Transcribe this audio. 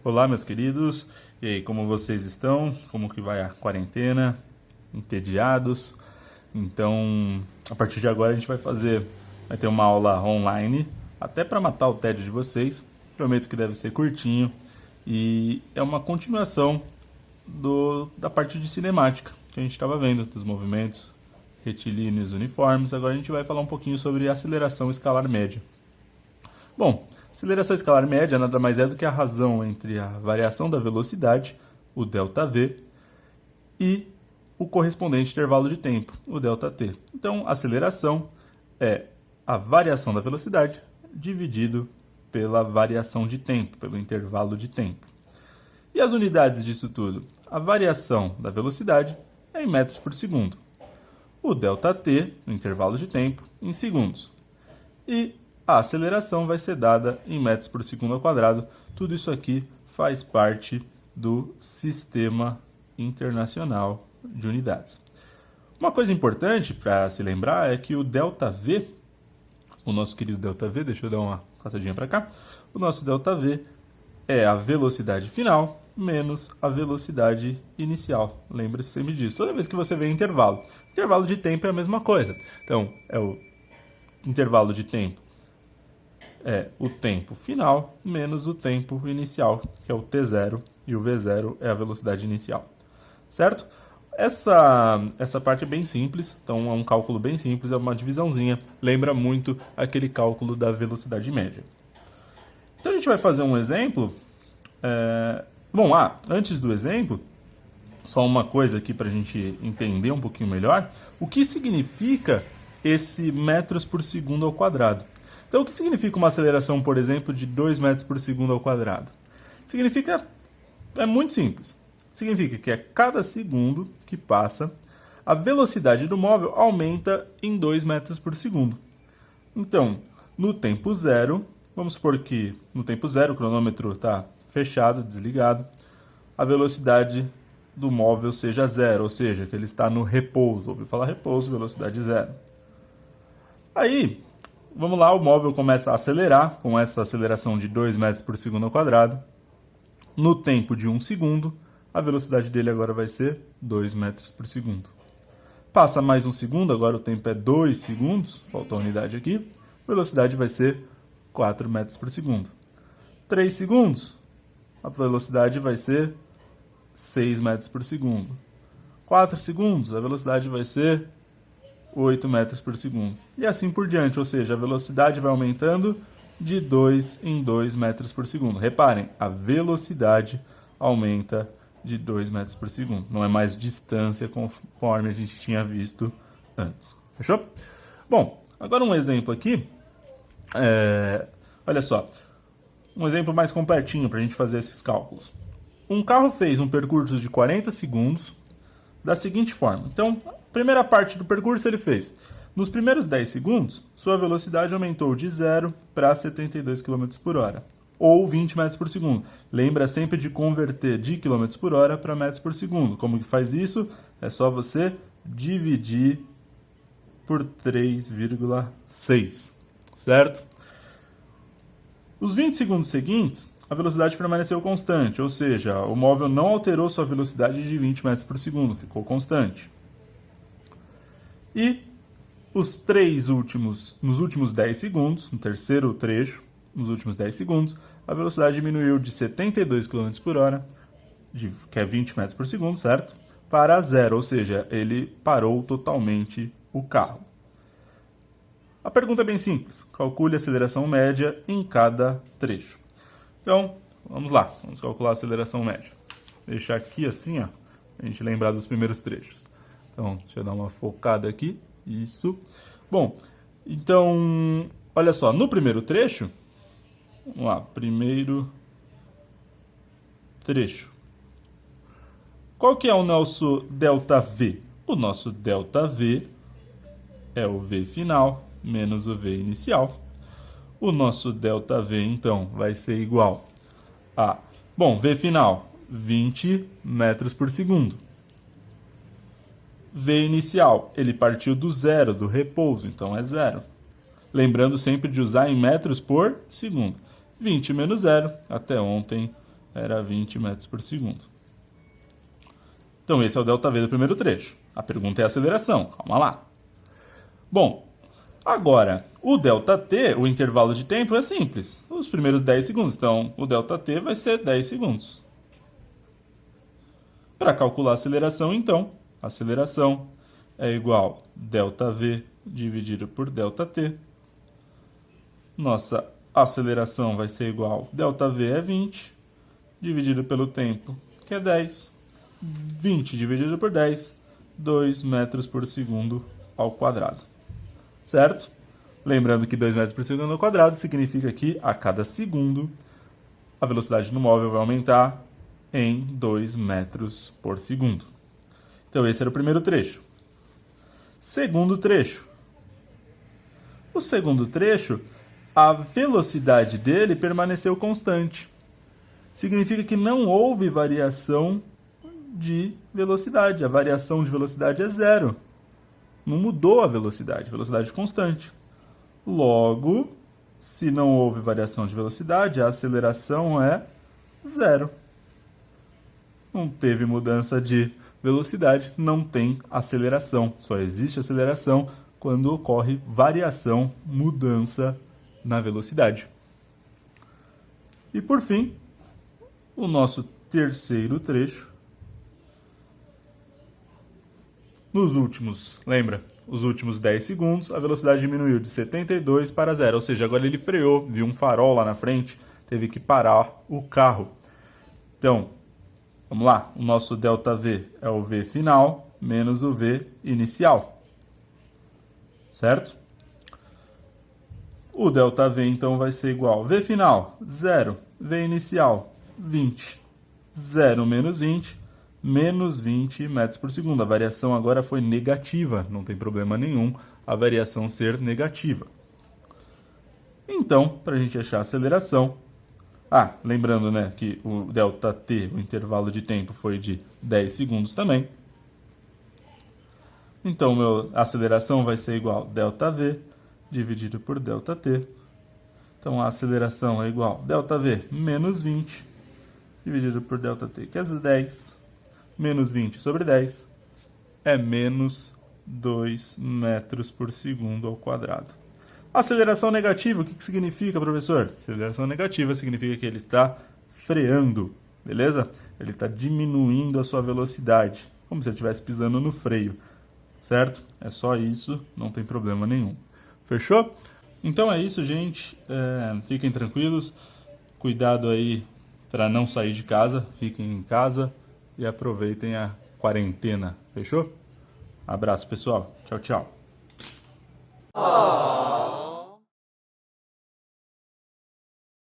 Olá, meus queridos. E aí, como vocês estão? Como que vai a quarentena? Entediados? Então, a partir de agora a gente vai ter uma aula online, até para matar o tédio de vocês. Prometo que deve ser curtinho e é uma continuação da parte de cinemática que a gente estava vendo, dos movimentos retilíneos uniformes. Agora a gente vai falar um pouquinho sobre aceleração escalar média. Bom, aceleração escalar média nada mais é do que a razão entre a variação da velocidade, o ΔV, e o correspondente intervalo de tempo, o ΔT. Então, aceleração é a variação da velocidade dividido pela variação de tempo, pelo intervalo de tempo. E as unidades disso tudo? A variação da velocidade é em metros por segundo. O ΔT, o intervalo de tempo, em segundos. E a aceleração vai ser dada em metros por segundo ao quadrado. Tudo isso aqui faz parte do Sistema Internacional de Unidades. Uma coisa importante para se lembrar é que o ΔV, o nosso querido ΔV, deixa eu dar uma passadinha para cá, o nosso ΔV é a velocidade final menos a velocidade inicial. Lembre-se sempre disso. Toda vez que você vê intervalo, intervalo de tempo é a mesma coisa. Então, é o intervalo de tempo é o tempo final menos o tempo inicial, que é o t0, e o v0 é a velocidade inicial. Certo? Essa parte é bem simples, então é um cálculo bem simples, é uma divisãozinha. Lembra muito aquele cálculo da velocidade média. Então a gente vai fazer um exemplo. Antes do exemplo, só uma coisa aqui para a gente entender um pouquinho melhor. O que significa esse metros por segundo ao quadrado? Então, o que significa uma aceleração, por exemplo, de 2 metros por segundo ao quadrado? É muito simples. Significa que a cada segundo que passa, a velocidade do móvel aumenta em 2 metros por segundo. Então, no tempo zero, vamos supor que no tempo zero o cronômetro está fechado, desligado, a velocidade do móvel seja zero, ou seja, que ele está no repouso. Ouviu falar repouso, velocidade zero. Aí, vamos lá, o móvel começa a acelerar, com essa aceleração de 2 metros por segundo ao quadrado. No tempo de 1 segundo, a velocidade dele agora vai ser 2 metros por segundo. Passa mais 1 segundo, agora o tempo é 2 segundos, faltou a unidade aqui. A velocidade vai ser 4 metros por segundo. 3 segundos, a velocidade vai ser 6 metros por segundo. 4 segundos, a velocidade vai ser 8 metros por segundo. E assim por diante, ou seja, a velocidade vai aumentando de 2 em 2 metros por segundo. Reparem, a velocidade aumenta de 2 metros por segundo. Não é mais distância conforme a gente tinha visto antes. Fechou? Bom, agora um exemplo aqui. Olha só. Um exemplo mais completinho para a gente fazer esses cálculos. Um carro fez um percurso de 40 segundos da seguinte forma. Então, a primeira parte do percurso ele fez. Nos primeiros 10 segundos, sua velocidade aumentou de 0 para 72 km por hora, ou 20 metros por segundo. Lembra sempre de converter de km por hora para metros por segundo. Como que faz isso? É só você dividir por 3,6, certo? Os 20 segundos seguintes, a velocidade permaneceu constante, ou seja, o móvel não alterou sua velocidade de 20 metros por segundo, ficou constante. E nos últimos 10 segundos, no terceiro trecho, nos últimos 10 segundos, a velocidade diminuiu de 72 km por hora, que é 20 metros por segundo, certo? Para zero, ou seja, ele parou totalmente o carro. A pergunta é bem simples. Calcule a aceleração média em cada trecho. Então, vamos lá. Vamos calcular a aceleração média. Vou deixar aqui assim, ó, a gente lembrar dos primeiros trechos. Então, deixa eu dar uma focada aqui. Isso. Bom, então, olha só. No primeiro trecho, vamos lá. Primeiro trecho. Qual que é o nosso ΔV? O nosso ΔV é o V final menos o V inicial. O nosso ΔV, então, vai ser igual a... Bom, V final, 20 metros por segundo. V inicial, ele partiu do zero, do repouso, então é zero. Lembrando sempre de usar em metros por segundo. 20 menos zero, até ontem era 20 metros por segundo. Então, esse é o ΔV do primeiro trecho. A pergunta é a aceleração. Calma lá. Bom, agora, o ΔT, o intervalo de tempo, é simples. Os primeiros 10 segundos. Então, o ΔT vai ser 10 segundos. Para calcular a aceleração, então, a aceleração é igual a ΔV dividido por ΔT. Nossa aceleração vai ser igual a ΔV é 20, dividido pelo tempo, que é 10. 20 dividido por 10, 2 metros por segundo ao quadrado. Certo? Lembrando que 2 metros por segundo ao quadrado significa que a cada segundo a velocidade do móvel vai aumentar em 2 metros por segundo. Então esse era o primeiro trecho. Segundo trecho. O segundo trecho, a velocidade dele permaneceu constante. Significa que não houve variação de velocidade. A variação de velocidade é zero. Não mudou a velocidade constante. Logo, se não houve variação de velocidade, a aceleração é zero. Não teve mudança de velocidade, não tem aceleração. Só existe aceleração quando ocorre variação, mudança na velocidade. E por fim, o nosso terceiro trecho. Nos últimos, lembra? Os últimos 10 segundos, a velocidade diminuiu de 72 para 0. Ou seja, agora ele freou, viu um farol lá na frente, teve que parar o carro. Então, vamos lá. O nosso ΔV é o V final menos o V inicial. Certo? O ΔV, então, vai ser igual a V final, 0. V inicial, 20. 0 menos 20. Menos 20 metros por segundo. A variação agora foi negativa, não tem problema nenhum a variação ser negativa. Então, para a gente achar a aceleração... lembrando, né, que o ΔT, o intervalo de tempo, foi de 10 segundos também. Então, a aceleração vai ser igual a ΔV dividido por ΔT. Então, a aceleração é igual a ΔV menos 20 dividido por ΔT, que é 10. Menos 20 sobre 10 é menos 2 metros por segundo ao quadrado. Aceleração negativa, o que significa, professor? Aceleração negativa significa que ele está freando, beleza? Ele está diminuindo a sua velocidade, como se ele estivesse pisando no freio, certo? É só isso, não tem problema nenhum. Fechou? Então é isso, gente. Fiquem tranquilos. Cuidado aí para não sair de casa. Fiquem em casa. E aproveitem a quarentena. Fechou? Abraço, pessoal. Tchau, tchau.